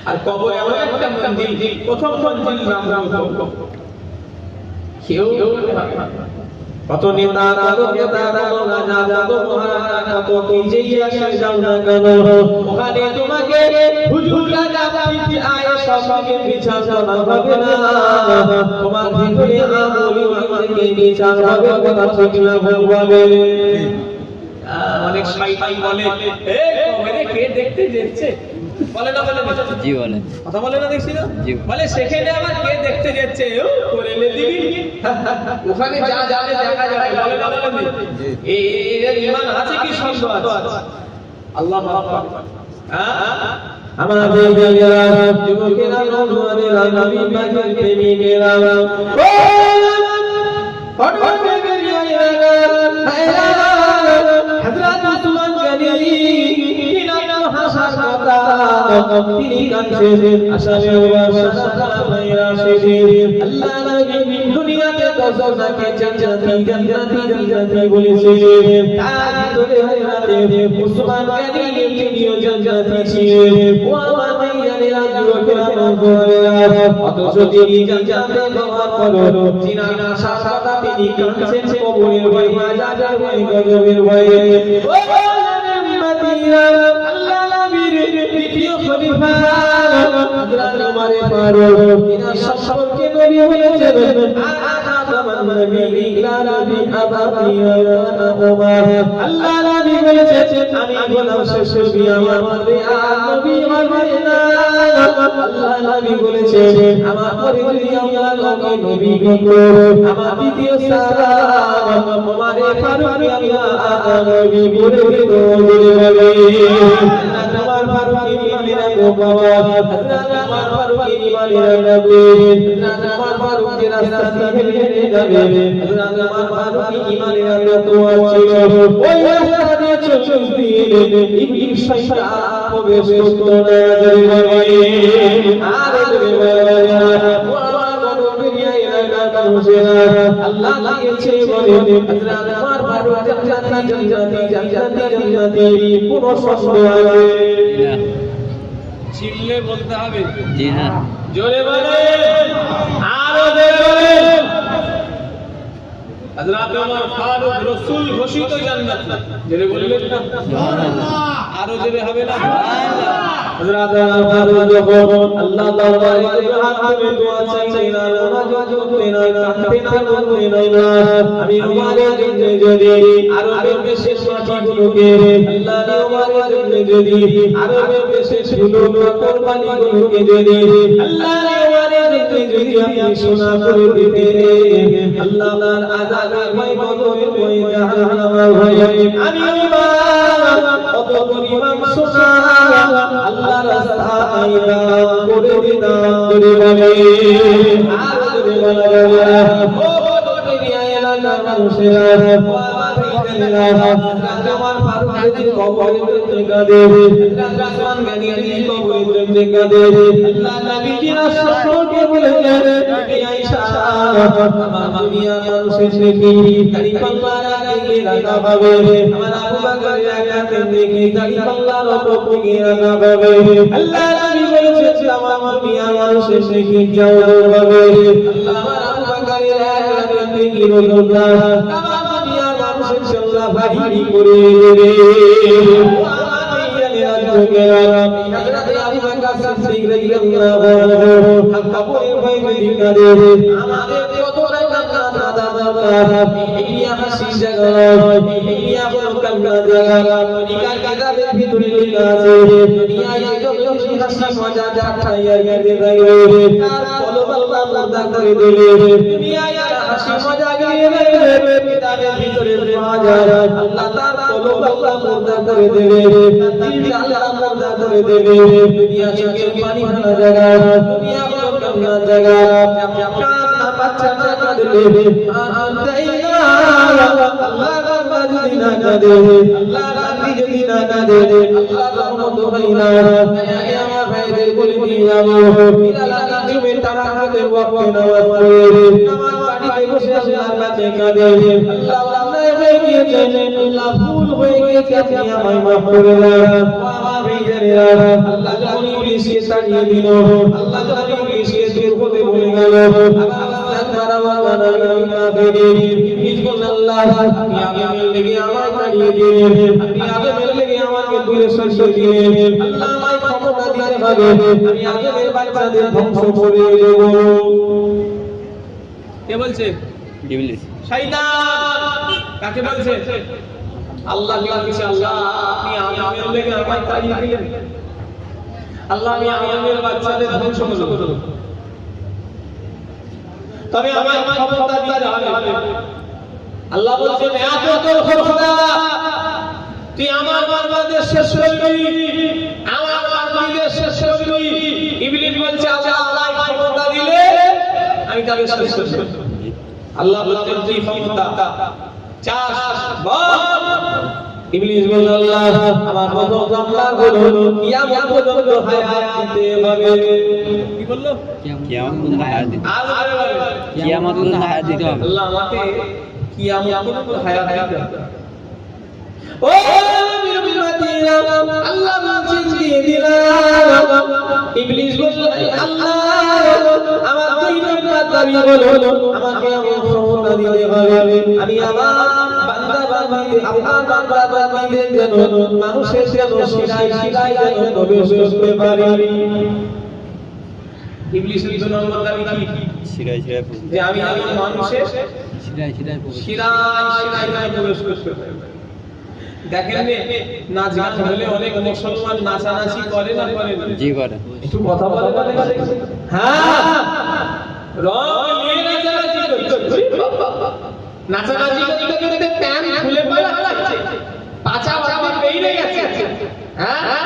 আর কবর এমন একটা মঞ্জিল, প্রথম মঞ্জিল নাম কেউ কত নেতা কত রাজা কত মহারাজা কত নিজেই আসে যাও না কেন, ওখানে তোমাকে হুজুর রাজা পিঠে আয় সবকে বিছানা হবে না, তোমার ভিতরে আমলি থেকে বিচার হবে, কথা ঠিক না বলবে। অনেক শয়তান বলে এই কবরে কে দেখতে যাচ্ছে, বলে না বলে জি বলে, কথা বলে না দেখছি না বলে সেখানে আবার কে দেখতে যাচ্ছে করে লে দিবি, ওখানে যা যাবে দেখা যাবে, বলে না বলে এই এর ঈমান আছে কি সন্দেহ আছে? আল্লাহ মাফ করে। আমাদের যুবকেরা নওজওয়ানেরা নবী পাকের প্রেমিকেরা ও হঠাৎ বেরিয়ে হযরত উসমান গনি তিনি কাঁদছেন আসলে আল্লাহ নবী দুনিয়াতে দশজনকে জান্নাতি বলেছিলেন, তার ভিতরে হযরত উসমান গনি তিনিও জান্নাতি ছিলেন। ও আমার ভাইয়েরা যুবকেরা নওজওয়ানেরা, অথচ তিনি জান্নাতে যাওয়ার পরও জিনার আশা তিনি কাঁদছেন কবরের ভয়ে, আযাবের ভয়ে, গজবের ভয়ে। ও উম্মতিরা, আল্লাহ নবীর দ্বিতীয় খলিফা হযরত ওমর ফারুক তিনি সম্পর্কে নবী বলেছেন আখাতামান নবী লা নবী আবাদি ওমর, আল্লাহ নবী বলেছেন আমি গোলাম শেষ নবী, আমার পরে আর নবী হবে না। আল্লাহ নবী বলেছেন আমার পরে যদি আল্লাহ নবী গো আমার দ্বিতীয় সালাম ওমর ফারুক আল্লাহ নবী বলে বলে তোমার ফারুক ইমানের বাবা, হযরত ওমর ফারুক ইমানের নবী, তোমার ফারুক যে রাস্তা দিয়ে হেঁটে যাবে, হযরত ওমর ফারুক ইমানের দোয়া ছিল, ওই রাস্তা দিয়ে চলতে ইবলিস শয়তান প্রবেশ করত না। আর আল্লাহ দিয়েছে বলে হযরত ওমর ফারুক জান্নাতি পুরো সন্দেহ আছে, চিল্লে বলতে হবে জি না, জোরে বলেন আরো জোরে বলেন। হযরত ওমর ফারুক রাসূল ঘোষিত জান্নাত, জোরে বললেন না সুবহানাল্লাহ, আরো জোরে হবে না সুবহানাল্লাহ। হযরত ওমর ফারুক যখন আল্লাহ দরবারে হাত তুলে দোয়া চাইলেন, মুনাজাত করতেন, কাঁদতেন, বলতেন না আমি ওমরের জন্য যদি আরবের দেশের মাটিগুলোকে, আল্লাহ ওমরের জন্য যদি আরবের দেশের গুলো কুরবানিগুলোকে যদি আল্লাহ ওমরের জন্য যদি আপনি সোনা করে দিতেন, আল্লাহ তার আযাবের ভয়, গজবের ভয়, জাহান্নামের ভয় আমি ওমর কত পরিমাণ সোনা আল্লাহ রাস্তায় করে দিতাম, করে বলে আর করে বলে ও দুনিয়া এলাকার মানুষেরা, ও আমার ভাইয়েরা, ওমর ফারুক যদি কবরের জায়গা দেবে, ওসমান গনি কবরের জায়গা দেবে, আল্লাহ নবীজি রাসূলকে বলেছেন হে আয়েশা আমার দুনিয়ার মানুষের দেখি দাড়ি পাল্লার আগে রাখা পাবে, আমার আবু বকরের আগে দেখি দাড়ি পাল্লার উপরে রাখা পাবে, আল্লাহ নবী বলেছেন আমার দুনিয়ার মানুষের দেখি জাওয়ার পাবে, আল্লাহ আমার আবু বকরের আগে দেখি রাসূলুল্লাহ আমার দুনিয়ার মানুষের আল্লাহ ভারী করে দেবে। ও আমার ভাইয়েরা যুবকেরা, হযরত আবু বকর সিদ্দিক রাদিয়াল্লাহু আনহু কবরের ভয়ে দিনা দেবে, আমাদের কত জান্নাত আদা দরকার, এই হাসি জায়গা, এই হলো কান্না জায়গা, দুনিয়ার কিতাবের ভিতরে লেখা আছে দুনিয়ায় যত হাসি মজা ঠাট্টা গেলে দেবে তার কলব আল্লাহ মুর্দা করে দেবে, দুনিয়ায় হাসি মজা গেলে দেবে কিতাবের ভিতরে পাওয়া যায় আল্লাহ তার কলব আল্লাহ মুর্দা করে দেবে, দিল আল্লাহ মুর্দা করে দেবে, দুনিয়া চোখের পানি ফেলা জায়গা, দুনিয়া হলো কান্না জায়গা, কান্না বাচ্চা না কাঁদলে আন্তাইনা আল্লাহ রাব্বা যদি না কাঁদে, আল্লাহ রাব্বি যদি না কাঁদে, আল্লাহ রহমত হয় না। আমার ভাইদের বলে দিয়ে যাবো বিলাল জুমে তারা হাতে ওয়াক্তে নামাজ পড়ে নামাজ বাড়িতে বসে আল্লাহর কাছে কাঁদে, আল্লাহ অন্যায় হয়ে গিয়েছে, আল্লাহ ভুল হয়ে গিয়েছে, আপনি আমায় মাফ করে দেন। আমার ভাইদের আল্লাহ যখনই ইবলিসকে তাড়িয়ে দিল আল্লাহ যখন ইবলিসকে দূর হতে বলে গেল ইবলিস বলল আল্লাহ আপনি আদমের লেগে আমায় তাড়িয়ে দিলেন আপনি আদমের লেগে আমাকে দূরে সরিয়ে দিলেন আল্লাহ আমায় ক্ষমতা দিতে হবে আমি আদমের বাচ্চাদের ধ্বংস করে দেব কে বলছে ইবলিস শয়তান কাকে বলছে আল্লাহকে বলছে আল্লাহ আপনি আদমের লেগে আমায় তাড়িয়ে দিলেন আল্লাহ আমি আদমের বাচ্চাদের ধ্বংস করব তবে আমায় ক্ষমতা দিতে হবে আল্লাহ বলছেন এত তোর ক্ষমতা তুই আমার বান্দাদের শেষ করবি আমার বান্দাদের শেষ করবি ইবলিস বলছে আল্লাহ আমায় ক্ষমতা দিলে আমি তাকে শেষ করব আল্লাহ বলছেন তুই ক্ষমতা চাস বল ইবলিস বলল আল্লাহ আমার প্রথম মামলা হলো কিয়ামত পর্যন্ত হায়াত দিতে হবে কি বললো কিয়ামত পর্যন্ত হায়াত দিতে আল্লাহ বলে কিয়ামত পর্যন্ত হায়াত দিতে হবে আল্লাহ আমাকে কিয়ামত পর্যন্ত হায়াত দিতে হবে ও বিরুমাতিরা আল্লাহ বলছেন দিয়ে দিলাম ইবলিস বলল আল্লাহ আমার দুই নম্বর দাবি হলো আমাকে আমার ক্ষমতা দিতে হবে আমি আমার বান্দা বান্দিদের আপনার বান্দা বান্দিদের যেন মানুষের যেন শিরায় শিরায় যেন প্রবেশ করতে পারি ইবলিসের দুই নম্বর দাবি কি শিরায় শিরায় যে আমি আমার মানুষের শিরায় শিরায় শিরায় প্রবেশ করতে পারি দেখেন নাচ গান হলে অনেক মুসলমান নাচানাচি করে না করে জি করে একটু কথা বলে হ্যাঁ রং নিয়ে নাচানাচি করছে নাচানাচি করতে করতে প্যান খুলে পালাচ্ছে পাছা বাবা বেরিয়ে গেছে হ্যাঁ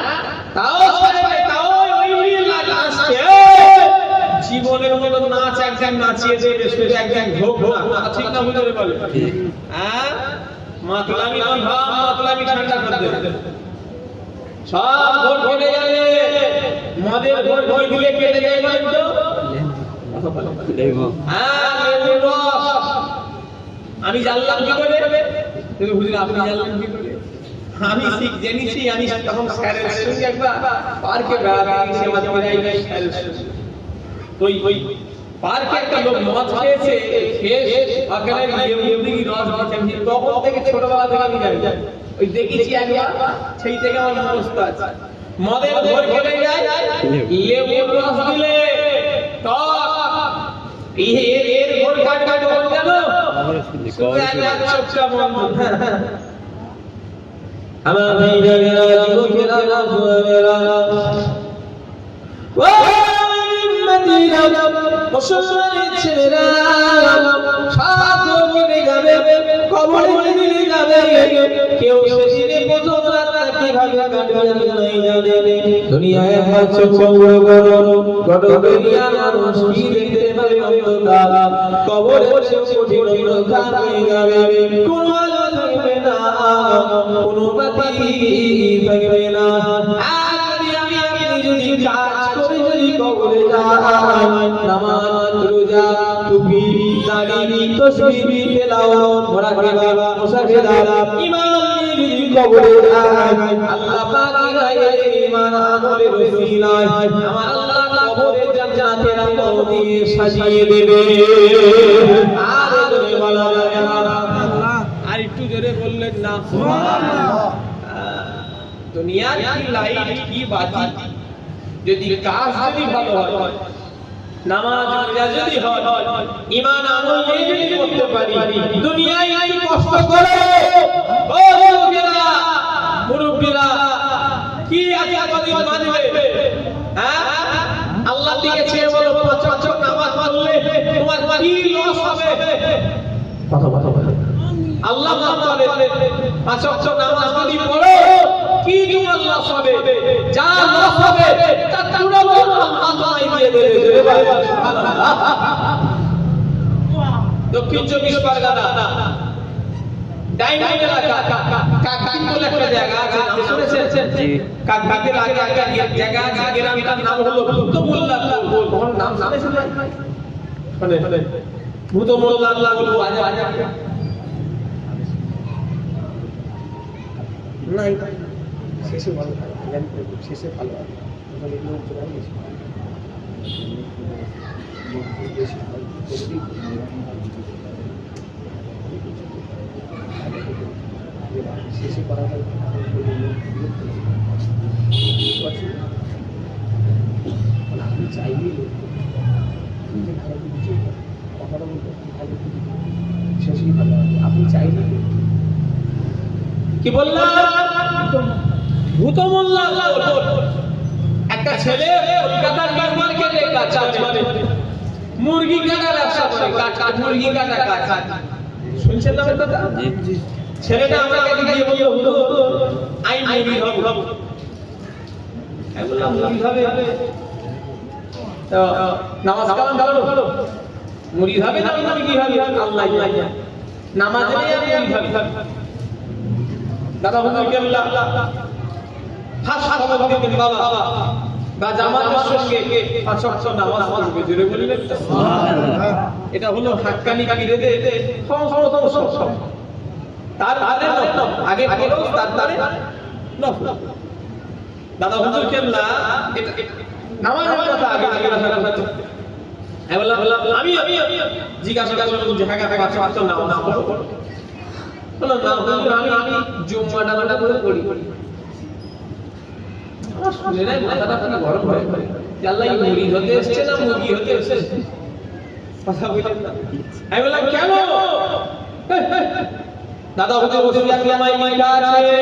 তাও তাও ওই লাগাচ্ছে জীবনের মতো নাচ একজন নাচিয়ে দেবে শুধু একজন ভোগ না ঠিক না বুঝতে বলে হ্যাঁ মাতলামি মাতলামি ঠান্ডা করে দেবে সব ভোট কেটে যাবে মদের ভোট দিলে কেটে যায় বলেন তো হ্যাঁ লেবুর রস আমি জানলাম কি করে তুমি হুজুর আপনি জানলেন কি করে আমি ঠিক জেনেছি আমি তখন স্যারের সঙ্গে একবার পার্কে বেড়াতে গেছি আমার পড়াই স্যারের সঙ্গে ওই পার্কে একটা লোক মদ খেয়েছে খেয়ে ওখানে লেবু রস দিয়েছে তখন থেকে ছোটবেলা থেকে আমি জানি ওই দেখেছি একবার সেই থেকে আমার মুখস্থ আছে মদের ভোর খেলে যায় লেবুর রস দিলে টক এর ভোর কাট কাট বল জানো চুপচাপ বন্ধ আমার ভাইরা যুবকেরা যুবকেরা ও মদিনা মুসলমানের ছেলেরা সব মরে যাবে কবরে নিয়ে যাবে কেউ সেদিনে প্রথম রাত কিভাবে কাটবে নাই জানে দুনিয়ায় আছে কবর গড়গড়িয়া মানুষ কি দেখতে পাবে অন্ধকার কবরে কঠিন অন্ধকার হয়ে যাবে কোনো আলো থাকবে না কোনো বাতি থাকবে না যদি কাজ করে যদি কবরে যায় নামাজ রোজা টুপি দাড়ি তাসবিহ তেলাওয়াত মুরাকাবা মুসাফিরা ঈমান নিয়ে যদি কবরে যায় আল্লাহ পাক ঈমান আমলের ওসিলায় আমার আল্লাহ কবরে জান্নাতের আলো দিয়ে সাজিয়ে দেবে আর জোরে বলা যাবে না আর একটু জোরে বললেন না সুবহানাল্লাহ দুনিয়ার কি লাইট কি বাতি যদি কাজ যদি ভালো হয় নামাজ রোজা যদি হয় ঈমান আমল নিয়ে যদি করতে পারি দুনিয়ায় এই কষ্ট করে ও মুরব্বিরা মুরব্বিরা কি আছে কদিন বাঁচবে হ্যাঁ আল্লাহ দিকে চেয়ে বলো পাঁচ ওয়াক্ত নামাজ পড়লে তোমার কি লস হবে আল্লাহ বলে পাঁচ ওয়াক্ত নামাজ যদি পড়ো কি তোমার লস হবে যা লস হবে তা পুরো আল্লাহ দিয়ে দেবে সুবহানাল্লাহ দক্ষিণ 24 পরগনা ডাইমন্ড এলাকা কাকি বলে একটা জায়গা আছে নাম শুনেছেন জি কাকির আগে একটা জায়গা আছে গ্রামটার নাম হলো ভূতমোল্লাপুর কোন নাম শুনেছেন শুনে ভূতমোল্লাপুর বাজার নাই শেষে ভালো শেষে ভালো শেষে করা যায় আপনি চাইলেই কথাটা বলতে শেষেই ভালো হবে আপনি চাইলেই কি বললাম ভূত মোল্লা একটা ছেলে কলকাতার মার্কেটে কাজ করে মুরগি কাটা ব্যবসা করে কাট মুরগি কাটা কাজ শুনছেন না কথা জি ছেলেটা আমাকে গিয়ে বলল হুজুর আই মুরগি হবে আমি বললাম মুরগি হবে তো নামাজ কালাম ভালো মুরগি হবে না মুরগি হবে আল্লাহ জানে নামাজে মুরগি হবে দাদা হুজুর কেবলা হাস খবর দিবেন বাবা বা জামাতের সঙ্গে পাঁচ ওয়াক্ত নামাজ পড়বে জোরে বললেন সুবহানাল্লাহ এটা হলো হাক্কানি কিরে দে সব তার আগে ফরজ তারপরে নফল দাদা হুজুর কেবলা এটা নামাজের কথা আগে রাখা হতো আমি জিজ্ঞাসা করলাম যে হ্যাঁ পাঁচ ওয়াক্ত নামাজ পড়ো বললাম না হুজুর আমি জুম্মাটা করে পড়ি আমার শুনে নাই মাথাটা পুরো গরম হয়ে গেল যে আল্লাহ এই মুড়ি হতে এসেছে না মুরগি হতে এসেছে কথা বলেন না আমি বললাম কেন দাদা হুজুর ওসিয়াতনামায় লেখা আছে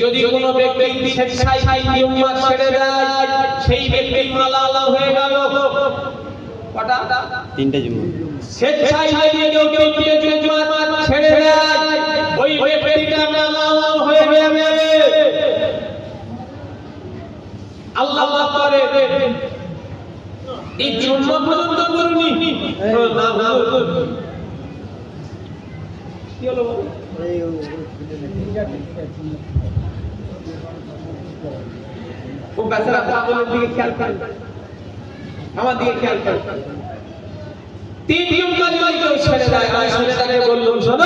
যদি কোনো ব্যক্তি স্বেচ্ছায় নিয়ম ছেড়ে দেয় সেই ব্যক্তি মালালা হয়ে গেল কটা তিনটা জুম্মা স্বেচ্ছায় কেউ জুম্মা ছেড়ে দেয় ওই ব্যক্তিটা মালালা হয়ে যাবে আল্লাহ করে এই জুম্মা পর্যন্ত করুনি না কি হলো ও বেচারা পাগলের দিকে খেয়াল করে আমার দিকে খেয়াল করে তিন জুম্মা যদি কেউ ছেড়ে দেয় আমি ছেলেটাকে বললাম শোনো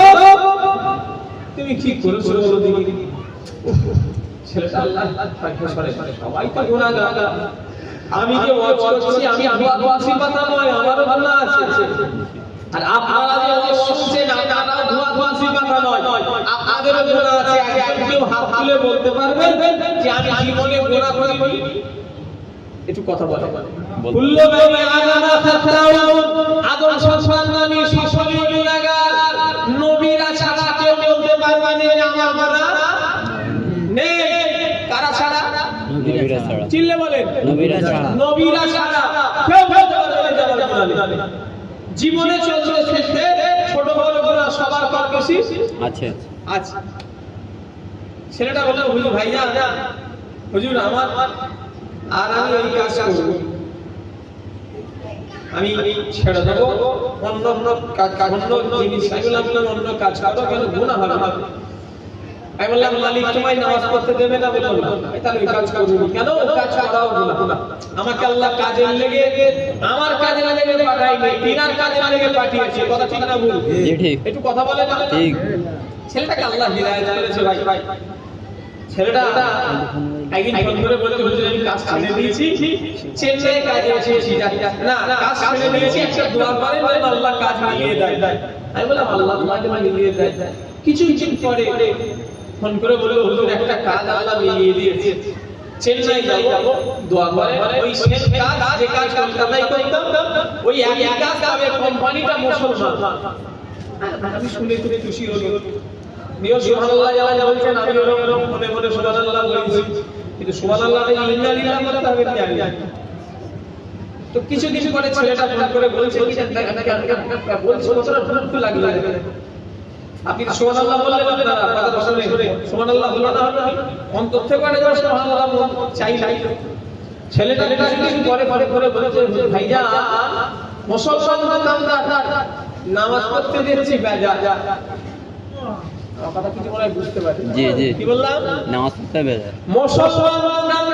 তুমি কি করেছো বলো দেখি ছেলেটা আল্লাহ সবাই তো গুনাহগার আমি যে ওয়াজ করছি আমি ওয়াজি কথা নয় আমারও গুনাহ আছে আর আপনারা যে ওয়াজ শুনছেন আপনারা ওয়াজি কথা নয় আপনাদেরও গুনাহ আছে একজন হাত তুলে বলতে পারবেন যে আমি জীবনে গুনাহ করি একটু কথা বলে কুল্লু বানি আদম খাতাউন আদম সন্তানানি সকলেই গুনাহগার নবীরা ছাড়া কেউ বলতে পারবে না আমার গুনাহ নেই কারা ছাড়া নবীরা ছাড়া চিল্লে বলেন নবীরা ছাড়া কেউ বলতে পারবে না জীবনে চলছে শেষে ছোট বড় গুনাহ সবার কম বেশি আছে আছে ছেলেটা বলল হুজুর ভাইয়া হুজুর আমার আর আমি এই কাজ করব আমি ছেড়ে দেব অন্য কাজ অন্য জিনিস অন্য কাজ করব কেন গুনাহ হবে আমি বললাম মালিক তোমায় নামাজ পড়তে দেবে না বললাম না তাহলে ওই কাজ করবি কেন কাজ করাও গুনাহ আমাকে আল্লাহ কাজে লেগে আমার কাজে লেগে পাঠাইনি তিনার কাজে লেগে পাঠিয়েছে কথা ঠিক না ভুল জি ঠিক একটু কথা বলে না ঠিক ছেলেটাকে আল্লাহ হিদায়াত করেছে ভাই ছেলেটা একদিন ফোন করে বলে হুজুর আমি কাজ ছেড়ে দিয়েছি চেন্নাই কাজে এসেছি না কাজ ছেড়ে দিয়েছি একটা দোয়া করেন যেন আল্লাহ কাজ মিলিয়ে দেয় আমি বললাম আল্লাহ তোমাকে মিলিয়ে দেয় কিছু পরে ফোন করে বলে হুজুর একটা কাজ আল্লাহ মিলিয়ে দিয়েছে চেন্নাই যাব দোয়া করে ওই সেম কাজ যে কাজ কলকাতায় করতাম ওই একই কাজ তবে কোম্পানিটা মুসলমান আমি শুনে খুব খুশি হলো নিও সুবহানাল্লাহ আল্লাহ বলছেন আমি ওরকম মনে মনে সুবহানাল্লাহ বলছি কিন্তু সুবহানাল্লাহ ইন্না লিল্লাহি বলতে হবে জানি তো কিছুদিন পরে ছেলেটা ফোন করে বলছে কি বলছে কতটা ভুল লাগলো আপনি সুবহানাল্লাহ বললেন আপনারা কথা বললেন সুবহানাল্লাহ বলা না হলো অন্তর থেকে করে যারা সুবহানাল্লাহ চাই ছেলেটা কিছুদিন পরে বলেছে ভাইয়া মুসলমান কামদার নামাজ পড়তে দিয়েছি বেজা কথা কিছু মনে বুঝতে পারি জি জি কি বললাম নামাজ পড়তে বেজা মুসলমান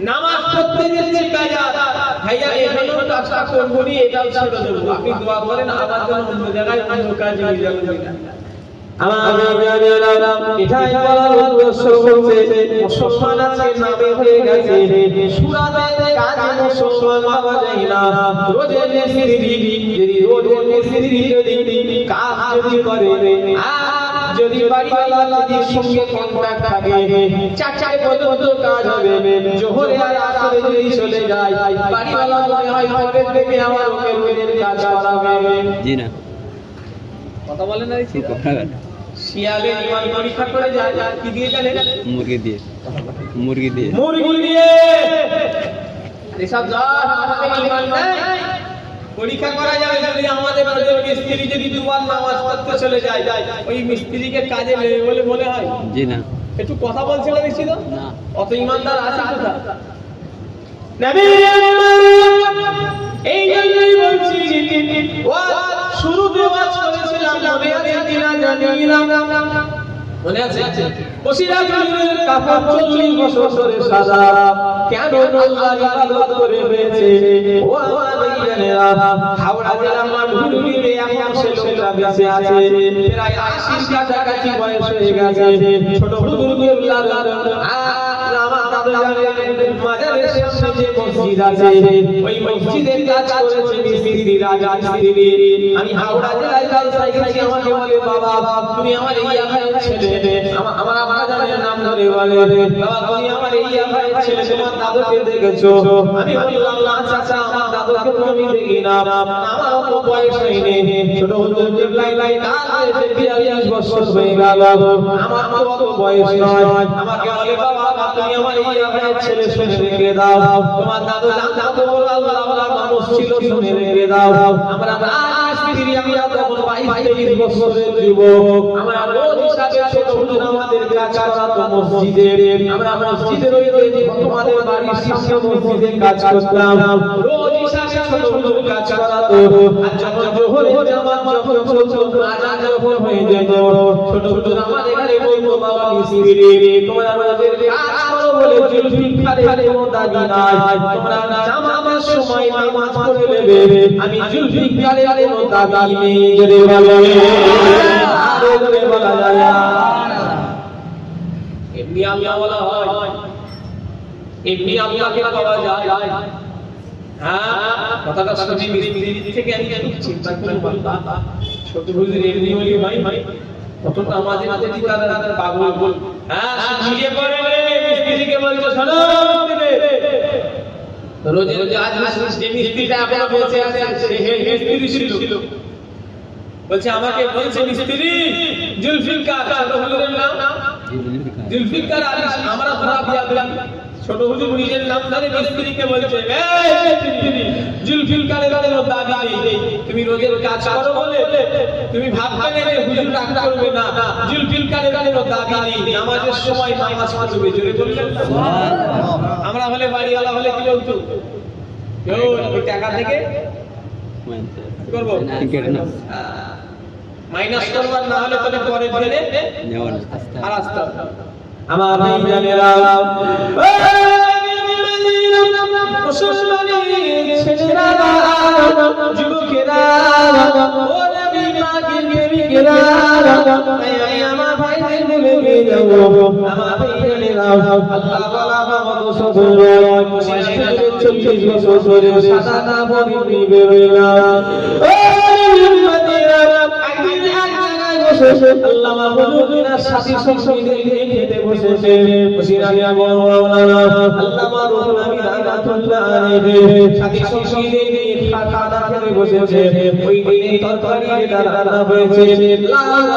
নামাজ পড়তে দিয়েছি বেজা ভাইয়া এখানেও কাজটা করবো নি এটাও ছেড়ে দেবো আপনি দোয়া করেন আমার জন্য অন্য জায়গায় অন্য কাজ হয়ে যাবে আমার জানেরা এটাই বলার উদ্দেশ্য বলছে মুসলমান আছে নামে হয়ে গেছে সুরাতে কাজে মুসলমান পাওয়া যায় না রোজে মিস্ত্রি যদি রোজে মিস্ত্রি যদি কাজ যদি করে আর যদি বাড়িওয়ালা যদি সঙ্গে কন্ট্রাক্ট থাকে চারটে পর্যন্ত কাজ হবে জোহরে আর আসরে যদি চলে যায় বাড়িওয়ালা মনে হয় পরের থেকে আমার ওকে কাজ করাবে জি না কথা বলেন না ঠিক কথা শিয়ালে ইমান পরীক্ষা করে যায় কি দিয়ে জানেন মুরগি দিয়ে মুরগি দিয়ে মুরগি দিয়ে এসব যার আমাদের ইমান নাই পরীক্ষা করা যাবে যদি আমাদের মিস্ত্রি যদি দুবার নামাজ পড়তে চলে যায় ওই মিস্ত্রিকে কাজে নেবে বলে মনে হয় জি না একটু কথা বলছে না দেখছি তো না অত ইমানদার আছে কোথা নবী এই জন্যই বলছি শুরুতে ওয়াজ করেছিলাম মনে আছে কিনা জানি না মনে আছে বসিরাতুল কাফর 40 বছর ধরে সাজা কেন আল্লাহর ইবাদত করে হয়েছে ও আমার ভাইয়েরা হাওড়া জেলা মাঠুরিতে এখন সে লোকটা বেঁচে আছে প্রায় 80 কাছাকাছি বয়স হয়ে গেছে ছোট হুজুরগুলার আমার দাদু জানেন মাজারের সামনে যে মসজিদ আছে ওই মসজিদের কাজ করেছে মিস্ত্রি রাজা মিস্ত্রি আমি হাওড়া জেলায় কালসাই গেছি আমাকে বলে বাবা তুমি আমার এই এলাকার ছেলে আমার আব্বা জানের নাম ধরে বলে বাবা তুমি আমার এই এলাকার ছেলে তোমার দাদুকে দেখেছো আমি বললাম না চাচা আমার দাদুকে তো আমি দেখি না আমার অত বয়স হয়নি ছোট হুজুর জিবলাই কাল এসে 42 বছর হয়ে গেল আমার তো অত বয়স নয় আমাকে বলে বাবা তুমি আমার এই এলাকার ছেলে শুনে রেখে দাও তোমার দাদু জানতো বলে আল্লাহ ওয়ালা মানুষ ছিল শুনে রেখে দাও আমরা স্ত্রী আমরা তখন 22-23 বছরের যুবক আমরা রোজ হিসাবে ছোট হুজুর আমাদের কাজ করাতো মসজিদে আমরা মসজিদের ওই তোমাদের বাড়ির সামনে মসজিদে কাজ করতাম রোজ হিসাবে ছোট হুজুর কাজ করাতো আর যখন জোহর জামাত যখন চলতো আজান যখন হয়ে যেত ছোট হুজুর আমাদের এখানে বলতো বাবা মিস্ত্রি তোমরা আমাদের কাজ করো বলে জুলফিকারে কোনো দাবি নাই তোমরা জামাতের সময় নামাজ পড়ে নেবে আমি জুলফিকারে কোনো দাবি নেই জোরে বলো আরে জোরে বলা যায় না এমনি আল্লাহ বলা হয় এমনি আল্লাহকে পাওয়া যায় হ্যাঁ কথাটা শুনি মিস্ত্রি থেকে আমি চিন্তা করলাম বাবা ছোট হুজুর এমনি বলি ভাই কতটা আমাদের দিকার পাগল হ্যাঁ নিজে করে মিস্ত্রিকে বলছো শোনো রোজে রোজে আজ যে মিস্ত্রিটা এখনো বেঁচে আছে সেই মিস্ত্রি ছিল বলছে আমাকে বলছে মিস্ত্রি জুলফিকার ছোট হুজুরের নাম জুলফিকার আলী আমরা ধরা দিয়া দিলাম ছোট হুজুর নিজের নাম ধরে মিস্ত্রিকে বলছে এই মিস্ত্রি জুলফিকারের কোনো দাবি নেই তুমি রোজের কাজ করো বলে তুমি ভাববে না যে হুজুর রাগ করবে না জুলফিকারের কোনো দাবি নেই নামাজের সময় নামাজ পড়বে জোরে বললেন সুবহানাল্লাহ আমরা হলে বাড়িওয়ালা হলে কি বলতো কেউ ওই টাকা থেকে করব টিকেট না মাইনাস করবার না হলে তাহলে পরে দিনে নেওয়া না আর আসতে আমার ভাই জানেরা মুসলমানের ছেলেরা যুবকেরা ও নবী পাকের প্রেমিকেরা আমি আমার ভাইদের বলে যাব আমার ভাই জানেরা আল্লাহ তাআলা আমাদের সদর মুসলমানের 40 বছর ধরে সাদা না বলি বেরোইলা ও উম্মতেরা একদিন আল্লাহ মাহমুদুল্লাহ সাথী সঙ্গীদের নিয়ে খেতে বসেছে বসিরানিয়া মাওলানা আল্লামা রুহুল আমিন রাহমাতুল্লাহ আলাইহি সাথী সঙ্গীদের নিয়ে খানা খেতে বসেছে ওই দিনে তরকারি যেটা রান্না হয়েছে লাল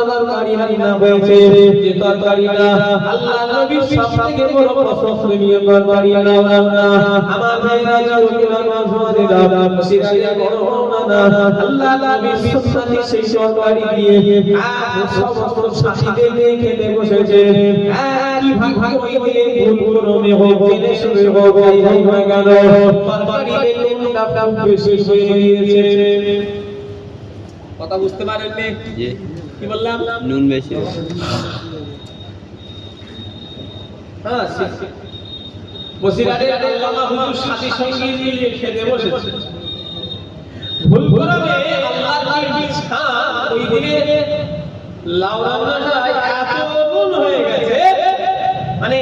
তরকারি রান্না হয়েছে যে তরকারিটা আল্লাহ নবীর সবথেকে বড় প্রশংসনীয় তরকারি রান্না আমার ভাইরা যাওকে নামাজ পড়ে দাও বসিরানিয়া মাওলানা আল্লাহ নবীর সুন্নতি সেই তরকারি দিয়ে সমস্ত সাথীদের নিয়ে খেতে বসেছে কি ভাগ হইলে গুরুমে হইলে শুরু হবে হয়ে গেল তরকারিতে নুনটা বেশি হয়ে গিয়েছে কথা বুঝতে পারেন নে জি কি বললাম নুন বেশি হ্যাঁ বসিরাটের আল্লামা হুজুর সাথী সঙ্গী নিয়ে খেতে বসেছে ভুল করে আল্লাহর নবীর বিছানা ওই দিনে লাউ রান্নাটা এত নুন হয়ে গেছে, মানে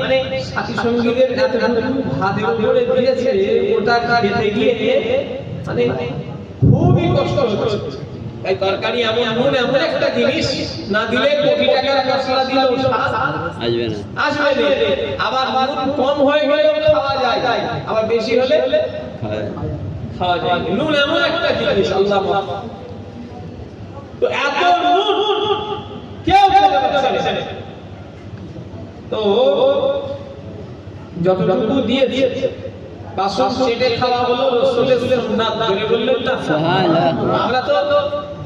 সাথী সঙ্গীদের এত নুন ভাতের উপরে দিয়েছে, ওটা খেতে গিয়ে মানে খুবই কষ্ট হচ্ছে। এই তরকারি এমন নুন এমন একটা জিনিস, না দিলে কোটি টাকার মশলা দিলেও আসবে না। আসবে না। আবার নুন কম হয়ে গেলে খাওয়া যায়, আবার বেশি হলে খাওয়া যায়। নুন এমন একটা জিনিস, আল্লাহ তো এত নুন কেউ খেতে পারছে না। তো যতটুকু দিয়েছে বাসন সেটে খাওয়া হলো রাসূলের সুন্নাত, ধরে বললেন না সুবহানাল্লাহ। আমরা তো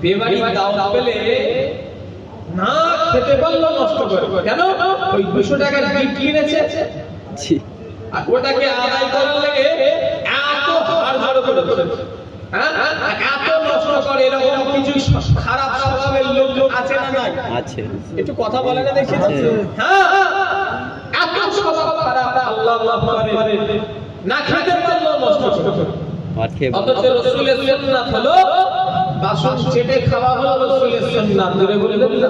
বেবাড়ি দাওয়াত পেলে না খেতে পারলো নষ্ট করে, কেন? ওই 200 টাকার বিল কিনেছে, জি। আর ওটাকে আদায় করার লাগে এত হাড় জড়ো করে, হ্যাঁ এত নষ্ট করে। এরকম কিছু খারাপ স্বভাবের লোক আছে না নাই? আছে। একটু কথা বলে না দেখি। হ্যাঁ এত স্বভাব খারাপ, আল্লাহ আল্লাহ করে না খেতে পারলো নষ্ট করে। ভাত খেয়ে অথচ রাসূলের সুন্নাত হলো বাসন চেটে খাওয়া হলো রাসূলের সুন্নাত, ধরে বললেন না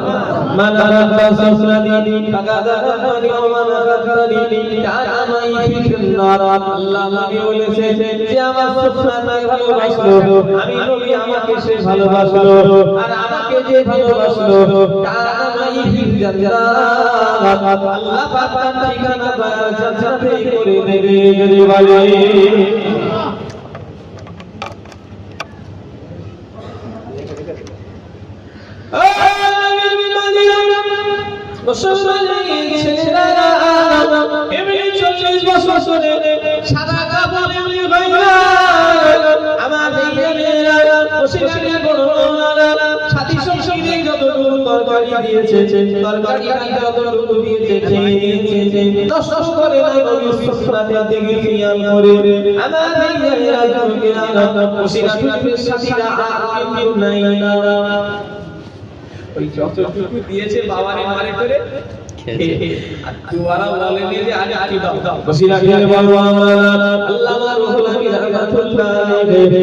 মান আরাদা সুন্নাতি ফাকাদ আরাদানি ওয়া মান আরাদানি কানা মাই ফিন্নার। আল্লাহ নবী বলেছেন যে আমার সুন্নাতকে ভালোবাসলো, আমি নবী আমাকে সে ভালোবাসলো, আর আমাকে যে ভালোবাসলো কানা মাই ফিন্নার। আল্লাহ পাক তার ঠিকানা জান্নাতে করে দেবে, যদি বলে সাদা কাপড় এমনি ভাইরা আমার সাথী সঙ্গীতে যতটুকু তরকারি দিয়েছে, তরকারি যতটুকু দিয়েছে খেয়ে নিয়েছে, নষ্ট করে নাই নবী সুন্নাতের দিকে খেয়াল করে। আমার ভাইরা সাথীরা আর কেউ নাই না, ওই যতটুকু দিয়েছে বাবারে মারে করে আর দুয়ারা বলেনি যে আজ আটি দাও বসিরা খেলে বলবো আল্লামা রুহুল আমিন রাহমাতুল্লাহ আলাইহি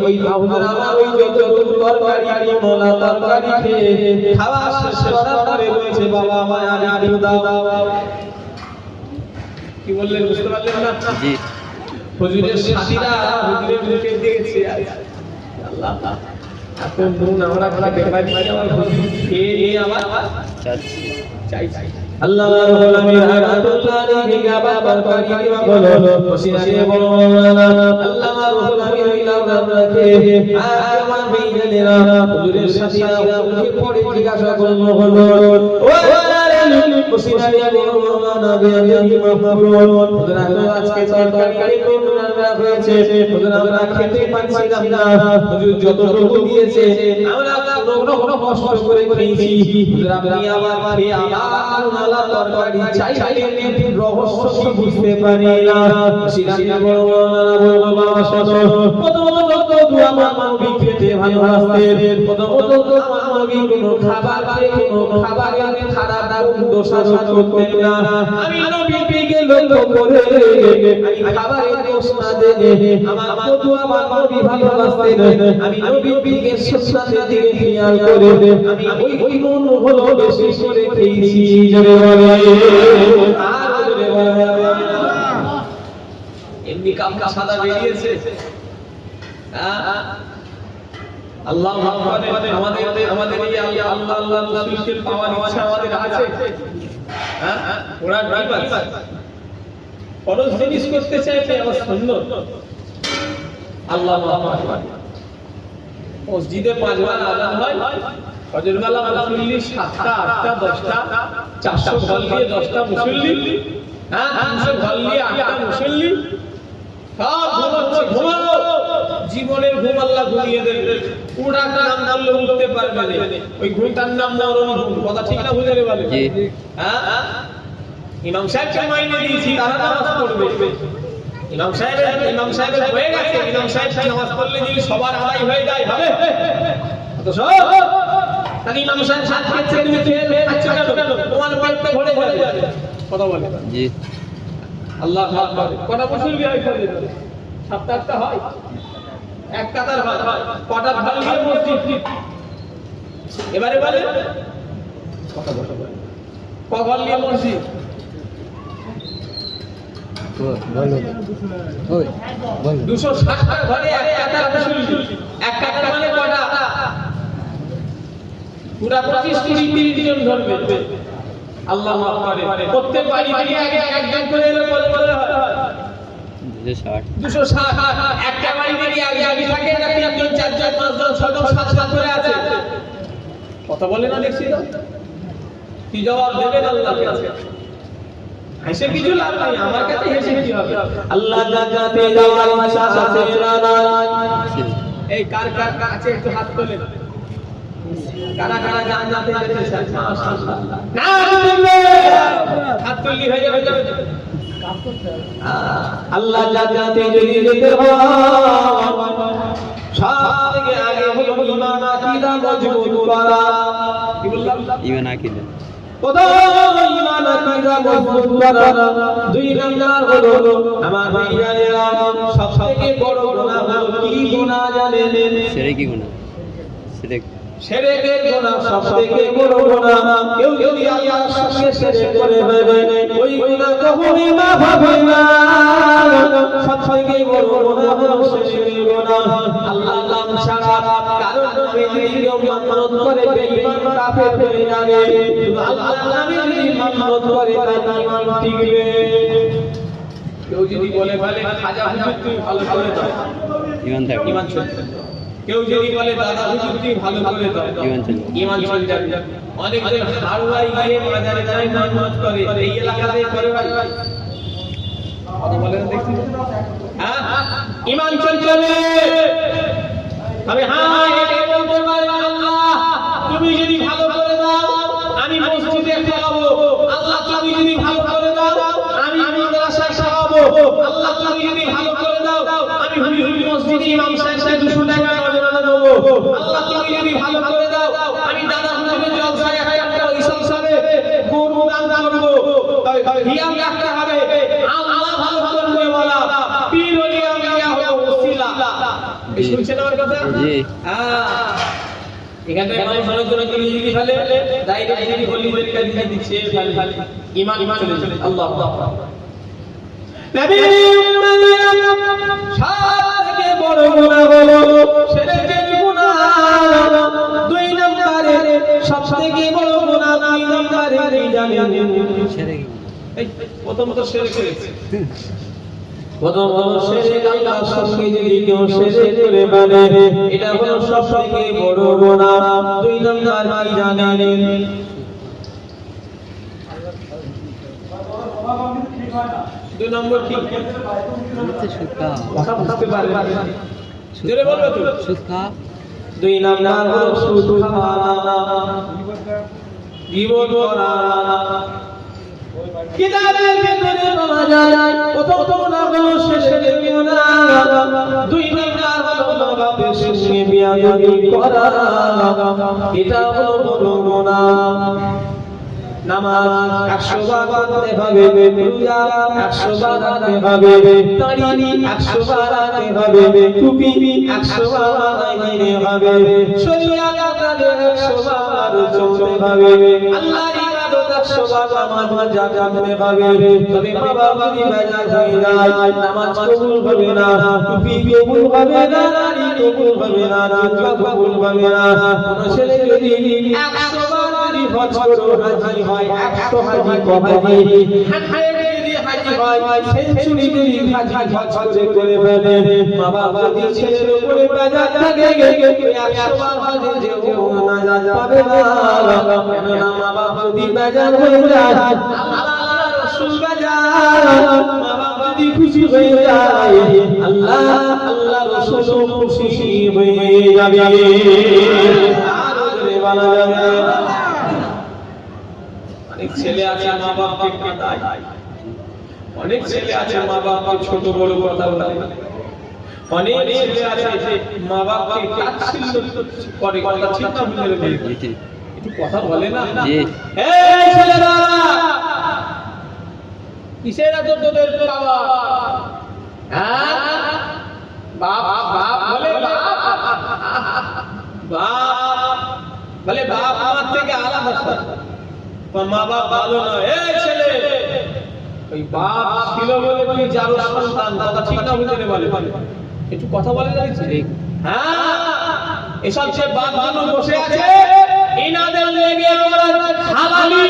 ওই আহুরা ওই যতটুকু তরকারি মোলা তরকারি খেয়ে খাওয়া শেষ করার পরে বলেছে বাবা আমায় আজ আটি দাও। কি বললেন বুঝতে পারলেন না? জি। হুজুরের সাথীরা হুজুরের মুখে দেখেছে আল্লাহ এত নুন আমরা খেতে পারি, আমার হুজুর খেয়ে নিয়ে আবার চাচ্ছি। চাই আল্লাহ রাব্বুল আলামিন রাহমাতুল্লাহ আলাইহি বাবা তরকারি বলো বসিরা দিয়ে বলো আল্লাহ রাব্বুল আলামিন ইলাম রাখে আমার বেইনেরা হুজুরের সাথীরা উঠে পড়ে জিজ্ঞাসা করলো হলো ও বসিরা দিয়ে বলো নবী আমি মাহফুল হুজুর আজকে তরকারি কোন রান্না হয়েছে, হুজুর আমরা খেতে পাচ্ছিলাম না, হুজুর যতটুকু দিয়েছে আমরা কোনো কষ্ট করে খেয়েছি, হুজুর আপনি আমার বাড়ি আমার নালা তরকারি চাইলেন রহস্য কি বুঝতে পারি না। সিরাজে বড় বড় বাবা শোনো প্রথমত দোয়া মানবী খেতে ভালোবাসতেন, প্রথমত মানবী কোনো খাবার কোনো খাবারের খারাপ দোষারোপ করতেন না। আমি নবীকে লক্ষ্য করে আমি খাবারের দোষ না দেনে আমার দোয়া মানবী ভালোবাসতেন, আমি নবীকে সুন্নাতের দিকে খেয়াল করে আমি ওই নুন হলো বেশি করে খেয়েছি, জোরে বলে আর জোরে বলে এমনি কামকা সাদা বেরিয়েছে। আল্লাহ আমাদের এই আল্লাহ রাসূলকে পাওয়ার ইচ্ছা আমাদের আছে, ওরা ড্রাইভার ফরজ জিনিস করতে চাইছে আবার সুন্নাত। আল্লাহু আকবার। মসজিদে 5 বার আযান হয়, ফজর বেলা মুসল্লি 7টা 8টা 10টা 400 ঘর দিয়ে 10টা মুসল্লি, 300 ঘর দিয়ে 8টা মুসল্লি, সব ঘুমানো জীবনের ঘুম আল্লাহ ঘুমিয়ে দেবে। পুরা নাম বললে উঠতে পারবে না, ওই ঘুমটার নাম মরণ ঘুম। কথা ঠিক না বুঝারে বলে? ইমাম সাহেবকে মাইনে দিয়েছি, তারা নামাজ পড়বে। ইমাম সাহেবের হয়ে গেছে, ইমাম সাহেব নামাজ পড়লে যদি সবার আদায় হয়ে যায় হবে তো সব তাহলে ইমাম সাহেব সাত খাচ্ছে, তুমি খেয়ে খাচ্ছ কেন? তোমার পেটে ভরে যাবে। কথা বলে জি। আল্লাহু আকবার। কটা মুসল্লি হয় ফজরে? 7-8টা হয়, এক কাতার হয়, কটা ঢাল দিয়ে মসজিদ। এবারে বলে কখন নিয়ে মসজিদ বলো ওই বলো 260টা ঘরে এক কাতার মুসল্লি এক কাতার মানে কটা পুরা 25-30 জন ধরবে আল্লাহ মাফ করে প্রত্যেক বাড়ি থেকে আগে একজন করে এলো বলে বলে হয় 260 একটা বাড়ি থেকে আগে আগে থাকে না তিনজন চারজন পাঁচজন ছয়জন সাতজন করে আছে কথা বলে না দেখছি তো কি জবাব দেবেন আল্লাহর কাছে হেসে কিছু লাভ নাই আমার কাছে হেসে কি হবে আল্লাহ জান্নাতে যাওয়ার ইচ্ছা আছে না নাই এই কার কার কাছে একটু হাত তোলেন কারা কারা জান্নাতে যেতে চায় মাশাআল্লাহ না হাত তুললি হয়ে যাবে আল্লাহ জান্নাতে যদি যেতে হয় সবথেকে আগে হলো ঈমান আকীদা মজবুত করা কি বললাম ঈমান আকীদা প্রথম ঈমান আকীদা মজবুত করা দুই নাম্বার হলো আমার ভাইয়েরা সবথেকে বড় গুনাহ হলো কি গুনাহ জানেন শিরকি গুনাহ শিরক শিরকের গুনাহ সবথেকে বড় গুনাহ কেউ যদি আল্লাহর সঙ্গে শিরক করে ফেলে ওই গুনাহ কখনোই মাফ হবে না সবথেকে বড় গুনাহ হলো শিরকের গুনাহ আল্লাহর নাম ছাড়া কারো নামে যদি কেউ মানত করে বেঈমান কাফের হয়ে যাবে কিন্তু আল্লাহর নামে যদি মানত করে তার ঈমান টিকবে কেউ যদি বলে বলে খাজা হুজুর তুমি ভালো করে দাও ঈমান থাকবে ঈমান চলবে কেউ যদি বলে দাদা হুজুর তুমি ভালো করে দাও ঈমান চলে যাবে অনেকজন হারুয়াই গিয়ে বাজারে যায় মানত করে এই এলাকাতে করে ভাই কথা বলেন দেখছি হ্যাঁ ঈমান চলে তবে হ্যাঁ এটা বলতে পারে আল্লাহ তুমি যদি ভালো করে দাও আমি মসজিদে খাওয়াবো আল্লাহ তুমি যদি ভালো করে দাও আমি মাদ্রাসায় খাওয়াবো আল্লাহ তুমি যদি ভালো করে দাও আমি হুজুর মসজিদে ইমাম সাহেবকে 200 টাকা নজরানা দেবো আল্লাহ তুমি যদি ভালো করে দাও আমি দাদা হুজুরের জলসায় একটা ইসলাম সাহেব গরু দান করব তাই হিয়াম রাখতে হবে আল্লাহ ভালো করবে বলা পীর ওলি আউলিয়া হলো ওসিলা এই শুনছেন আমার কথা জি হ্যাঁ এখানে মানুষ মনোযোগ করে লিখে ফেলে ডাইরেক্ট যদি হলি পরীক্ষা দিতে দিচ্ছে ফেলে ঈমান চলে আল্লাহ নবী সবথেকে বড় গুনাহ হলো শিরকের গুনাহ দুই নম্বরে সবথেকে বড় গুনাহ দুই নম্বরে কি জানেন শিরক এই প্রথম তো শিরক করেছে প্রথম হলো শিরক আল্লাহর সঙ্গে যদি কেউ শিরক করে মানে এটা হলো সবথেকে বড় গুনাহ দুই নম্বর কি জানেন দুই নম্বর কি সুখা কথা বুঝতে পারবে জোরে বলবে তো সুখা দুই নাম্বার হলো সুদ খাওয়া জীবন করা কিতাবের ভিতরে পাওয়া যায় প্রথম নাম্বার হলো শিরকের গুনাহ দুই নাম্বার হলো বাপের সঙ্গে বেয়াদবি করা এটা হলো বড় গুনাহ নামাজ 100 বার পড়তে হবে রোজা 100 বার রাখতে হবে দাড়ি 100 বার রাখতে হবে টুপি 100 বার লাগাইতে হবে শরীয়ত আদালে 100 বার চলতে হবে আল্লাহর ইবাদত 100 বার নামাজ জাগাতে হবে তবে বাবা যদি বেজার হয়ে যায় নামাজ কবুল হবে না টুপি কবুল হবে না দাড়ি কবুল হবে না জুব্বা কবুল হবে না কোন ছেলে যদি 100 বার যদি হজ করো হাজি হয় 100 হাজি কহাজি যদি হাজি হয় সেঞ্চুরি যদি হাজি হজ করে ফেলে বাবা যদি ছেলের উপরে বাজার থাকে 100 বার হজে যেও না যা পাবে না কেন না বাবা যদি বাজার হয়ে যায় আল্লাহ রাসূল বাজার বাবা যদি খুশি হয়ে যায় আল্লাহ রাসূল খুশি হয়ে যাবে আর ওরে বলা যাবে অনেক ছেলে আছে মা বাপকে কাঁদায় অনেক ছেলে আছে মা বাপকে ছোট বড় কথা বলে অনেক ছেলে আছে মা বাপকে তাচ্ছিল্য করে কথা ঠিক না ভুলে গেলে একটু কথা বলে না জি এই ছেলেরা কিসের এত তোদের বাবা হ্যাঁ বাপ বাপ বলে বাপ বাপ বলে বাপ আমার থেকে আলাদা তোমার মা বাপ ভালো না, এই ছেলে ওই বাপ ছিল বলে তুই যার সন্তান, কথা ঠিক না বুঝতে বলে, একটু কথা বলে যাচ্ছে। হ্যাঁ, এসব যে বাপ মানুষ বসে আছে এনাদের লেগে আমরা হালালি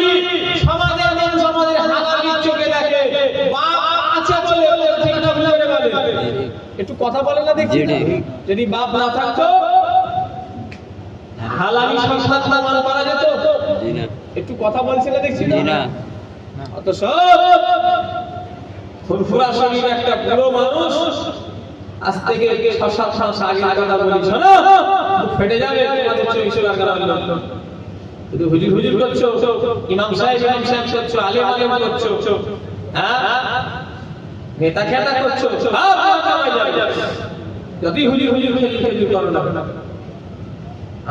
সমাজের মান সমাজের হালালি চোখে দেখে, বাপ আছে বলে ঠিক না বুঝতে বলে, একটু কথা বলে না দেখছি। যদি বাপ না থাকতো হালালি সংসার মান করা যেত? জি না। একটু কথা বলছিল দেখছি জি না। অত সব ফুরফুরা শরীর একটা বুড়ো মানুষ আজ থেকে ৬-৭ মাস আগে কথা বলিস না, ফেটে যাবে তোমাদের চৈশোর আগার আল্লাহ। শুধু হুজুর হুজুর করছো, ইমাম সাহেব করছো, আলেম আলেম করছো, হ্যাঁ নেতা খেতা করছো, সব কামাই যাবে যদি হুজুর হুজুর হুজুর করো না।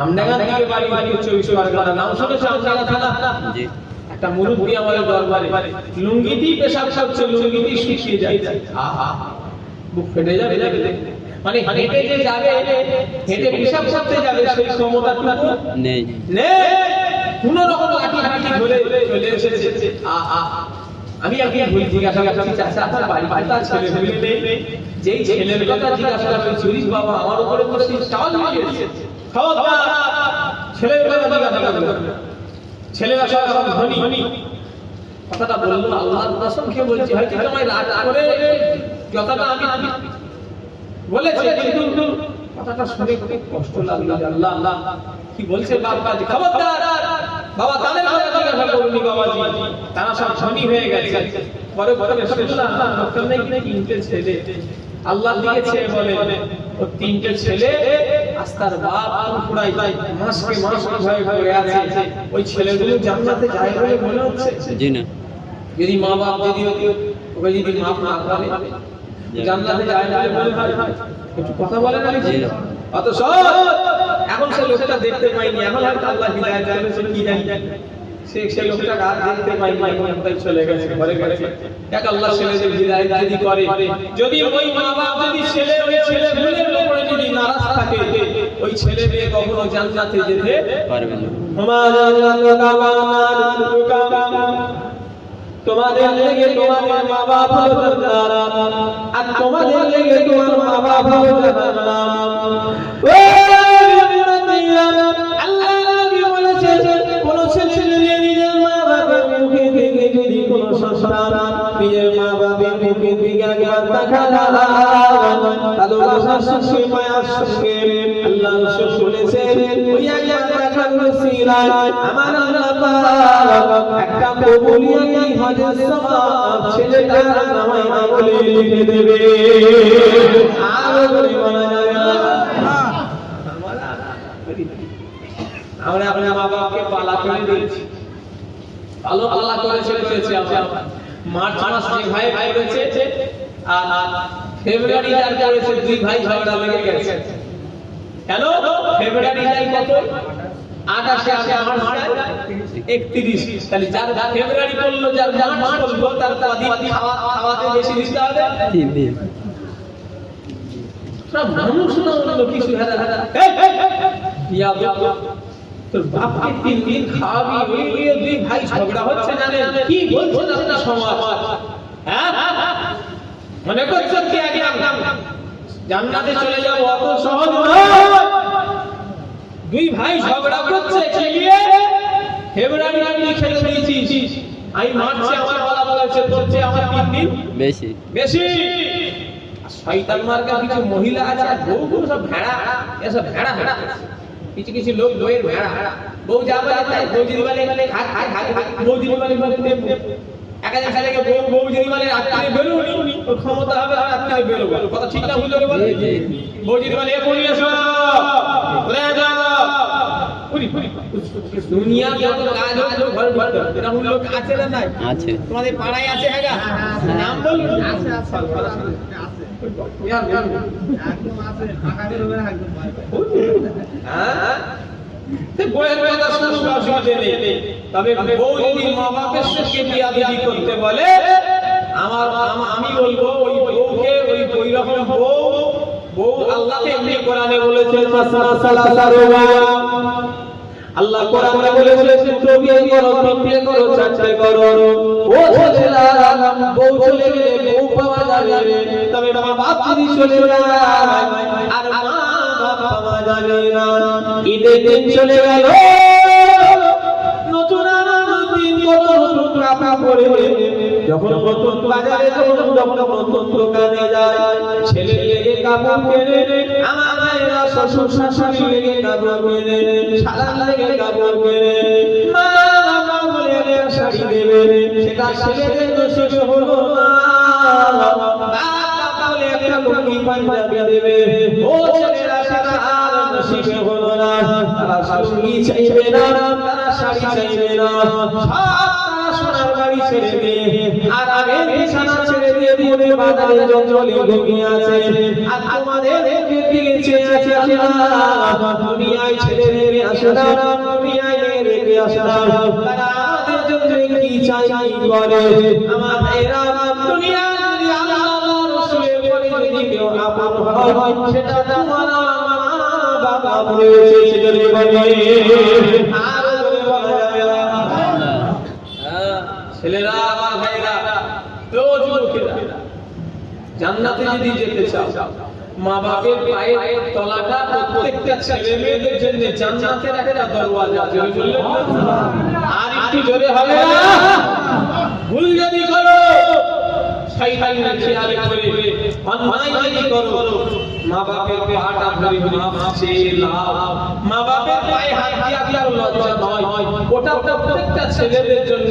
আমডাঙ্গা থেকে বাড়ি চৈশোর আগার নাম শুনেছো? আমডাঙ্গা থানা জি। একটা মুরব্বি আমাদের দরবারে লুঙ্গিতেই পেশাব করছে, লুঙ্গিতেই শুকিয়ে যায়, বুক ফেটে যাবে। মানে হেঁটে যে যাবে, হেঁটে পেশাব করতে যাবে, সেই ক্ষমতাটুকু নেই। কোন রকম লাঠি হাঁটি ধরে চলে এসেছে। আমি আগে জিজ্ঞাসা করছি, চাচা আপনার বাড়িটা ছেলে নেই? যেই ছেলের কথা জিজ্ঞাসা করছি, বাবা আমার উপরে তো সেই চাল হয়ে গেছে, খবরদার ছেলের কথা জিজ্ঞাসা করবে। ছেলেরা সব এখন ধনী, কথাটা বললো আল্লাহর কসম খেয়ে বলছি, হয়তো তোমায় রাগ করে কথাটা আমি বলেছি, কিন্তু কথাটা শুনে খুব কষ্ট লাগলো। আল্লাহ আল্লাহ কি বলছে বাবা, খবরদার বাবা তাদের কথা জিজ্ঞাসা করুনি বাবাজি, তারা সব ধনী হয়ে গেছে। পরে শুনলাম ডক্টর নেই তিনটে ছেলে আল্লাহ দিয়েছে, বলে ও তিনটে ছেলে আস্তার বাপ পুরাই মাসকে মাস ভয় করে আছে। ওই ছেলেগুলো জান্নাতে যায় বলে মনে হচ্ছে? জি না। যদি মা বাপ যদি ওকে যদি মাফ না করে জান্নাতে যায় না বলে মনে হয়? একটু কথা বলে না? অত সব এখন সে লোকটা দেখতে পাইনি, এখন হয়তো আল্লাহ হিদায়াত করেছে কি জানি, সে লোকটা আর দেখতে পাইনি, তাই চলে গেছে ঘরে ঘরে। এক আল্লাহ ছেলেদের হিদায়াত যদি করে, যদি ওই মা বাপ যদি ওই ছেলেগুলোর উপরে যদি নারাজ থাকে, ওই ছেলে মেয়ে কখনো জান্নাতে যেতে পারবে না। তোমাদের লেগে তোমাদের মা বাপ হলো জান্নাত, আর তোমাদের লেগে তোমার মা বাপ হলো জাহান্নাম। আল্লাহ নবী বলেছেন, কোন ছেলে নিজের মা বাবার মুখে থেকে যদি কোন সন্তান নিজের মা বাবার মুখে থেকে একবার তাকায়, ভালোবাসার সঙ্গে মায়ার সঙ্গে আল্লাহ রাসূল বলেছেন, ওই একবার দেখার ওসিলায় আমার আল্লাহ পাক একটা কবুলিয়াতি হজের সওয়াব ছেলেটার নামে আমলে লিখে দেবে। আর বলি বলা যাবে না। আমরা আপনার মা বাবাকে পালা করে দিয়েছি, ভালো আল্লাহ করেছে। মার্চ মাস যে ভাই করেছে আর ফেব্রুয়ারি যার করেছে, দুই ভাই ঝগড়া লেগে গেছে। কেন? ফেব্রুয়ারি যাই কত 28 আর মার্চ 31, তাহলে যার ফেব্রুয়ারি পড়লো যার মার্চ পড়লো তার কদিন খাওয়াতে বেশি দিতে হবে? 3 দিন। সব মানুষ না হলো কিছু হাজার ইয়া তোর বাপকে 3 দিন খাওয়াবি, ওই নিয়ে দুই ভাই ঝগড়া হচ্ছে, জানেন কি বলছেন আপনার সমাজ? হ্যাঁ, মনে করছেন কি আগে জান্নাতে চলে যাবো? অত সহজ নয়। দুই ভাই ঝগড়া করছে, খেলিয়ে ফেব্রুয়ারি আমি খেলে দিয়েছিস, আমি মার্চে আমার বলা বলেছে, তোরছে আমার 3 দিন বেশি বেশি। শয়তান মার্কা কিছু মহিলা আছে, আর বউ সব ভেড়া, এসব ভেড়া কিছু কিছু লোক বইয়ের ভেড়া, বউ যা বলে তাই, বউ যদি বলে বউ যদি বলে একাধিক ছেলেকে বউ যদি বলে রাত্রে বেরোনি, ওর ক্ষমতা হবে রাত্রে বেরোবো, কথা ঠিক না ভুল করে বলে। বউ যদি বলে এখনই এসো, দুনিয়া যত কাজ হচ্ছে ঘরে ঢুকতে হবে, এরকম লোক আছে না নাই? আছে। তোমাদের পাড়ায় আছে? হ্যাঁ, নাম বলুন। বউয়ের কথা শুনুক, অসুবিধে নেই, তবে বউ যদি মা বাপের সঙ্গে বিয়াদবি করতে বলে, আমি বলবো ওই বউকে, ওই রকম বউ আল্লাহকে এমনি কোরআনে বলেছেন, আল্লাহ কোরআনে বলেছে দুটো বিয়ে করো, তিনটে করো, চারটে করো। ও ছেলেরা, বউ চলে গেলে বউ পাওয়া যাবে, তবে মা বাপ যদি চলে যায় আর মা বাপ পাওয়া যাবে না। ঈদের দিন চলে গেল, নতুন দিন নতুন কাপড় পরে যখন নতুন বাজারে যখন নতুন দোকানে যায়, ছেলে লেগে কাপড় কেনে, আমার মায়েরা শ্বশুর শাশুড়ি লেগে কাপড় কেনে, শালা লেগে কাপড় কেনে, মা বাবা বলে একটা শাড়ি দেবে, সেটা ছেলেদের দোষ হলো না, বাবা বলে একটা লুঙ্গি পাঞ্জাবি দেবে, ও ছেলেরা সেটা আর নসিবে হলো না। তারা লুঙ্গি চাইবে না, তারা শাড়ি চাইবে না, সোনার বাড়ি ছেড়ে দিয়ে আর আগে বিছানা ছেড়ে দিয়ে মনে বাজারে জঞ্জলি ঘুমিয়ে আছে, আর তোমাদের দিকে চেয়ে আছে আল্লাহ, দুনিয়ায় ছেড়ে রেখে আসে না, দুনিয়ায় রেখে আসে না, তারা আমাদের জন্য কি চাই করে। আমার ভাইরা, দুনিয়া যদি আল্লাহ রাসূলের পরে যদি কেউ আপন হয়, সেটা তোমার আমার বাবা রয়েছে, সেজন্য বলে আর বলা যাবে না। ছেলেরা, আমার ভাইরা, তো যুবকেরা, জান্নাতে যদি যেতে চাও, মা বাপের পায়ের তলাটা প্রত্যেকটা ছেলে মেয়েদের জন্য জান্নাতের একটা দরওয়াজা। জোরে বললেন না? আর একটু জোরে হবে না? ভুল যদি করো, শয়তানের খেয়ালে পড়ে অন্যায় যদি করো, মা বাপের পাটা ধরে মাফ চেয়ে নাও। মা বাপের পায়ে হাত দিয়ে আল্লাহর লজ্জা নয়, ওটা প্রত্যেকটা ছেলেদের জন্য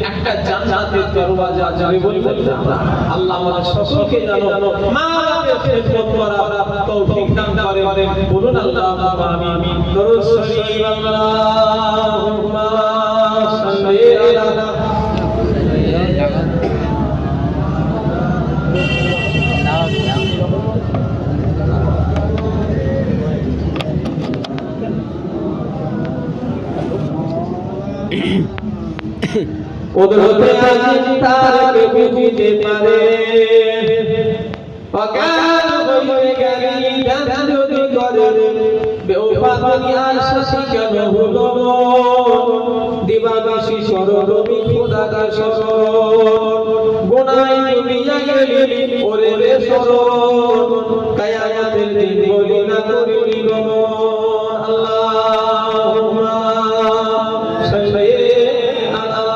একটা জান্নাতের দরওয়াজা। জোরে বলবেন না? আল্লাহ আমাদের সকলকে জানো মা বাপের খেদমত করার তৌফিক দান করেন। বলুন আল্লাহুম্মা আমিন। দরুদ শরীফ, আল্লাহুম্মা সাল্লি আলা কুদরতে আজিম তার কে বুঝতে পারে, অজ্ঞান হয়ে গেলি দান যদি করে, বেওফা দুনিয়ার শাসি কেন হলো, দিবানিশি সরদমি খোদা কা শরণ, গুনাহ দুনিয়া গেলি ওরে রে শরণ, কিয়ামতের দিন বলি না করি গো। আল্লাহুম্মা সাল্লি আলা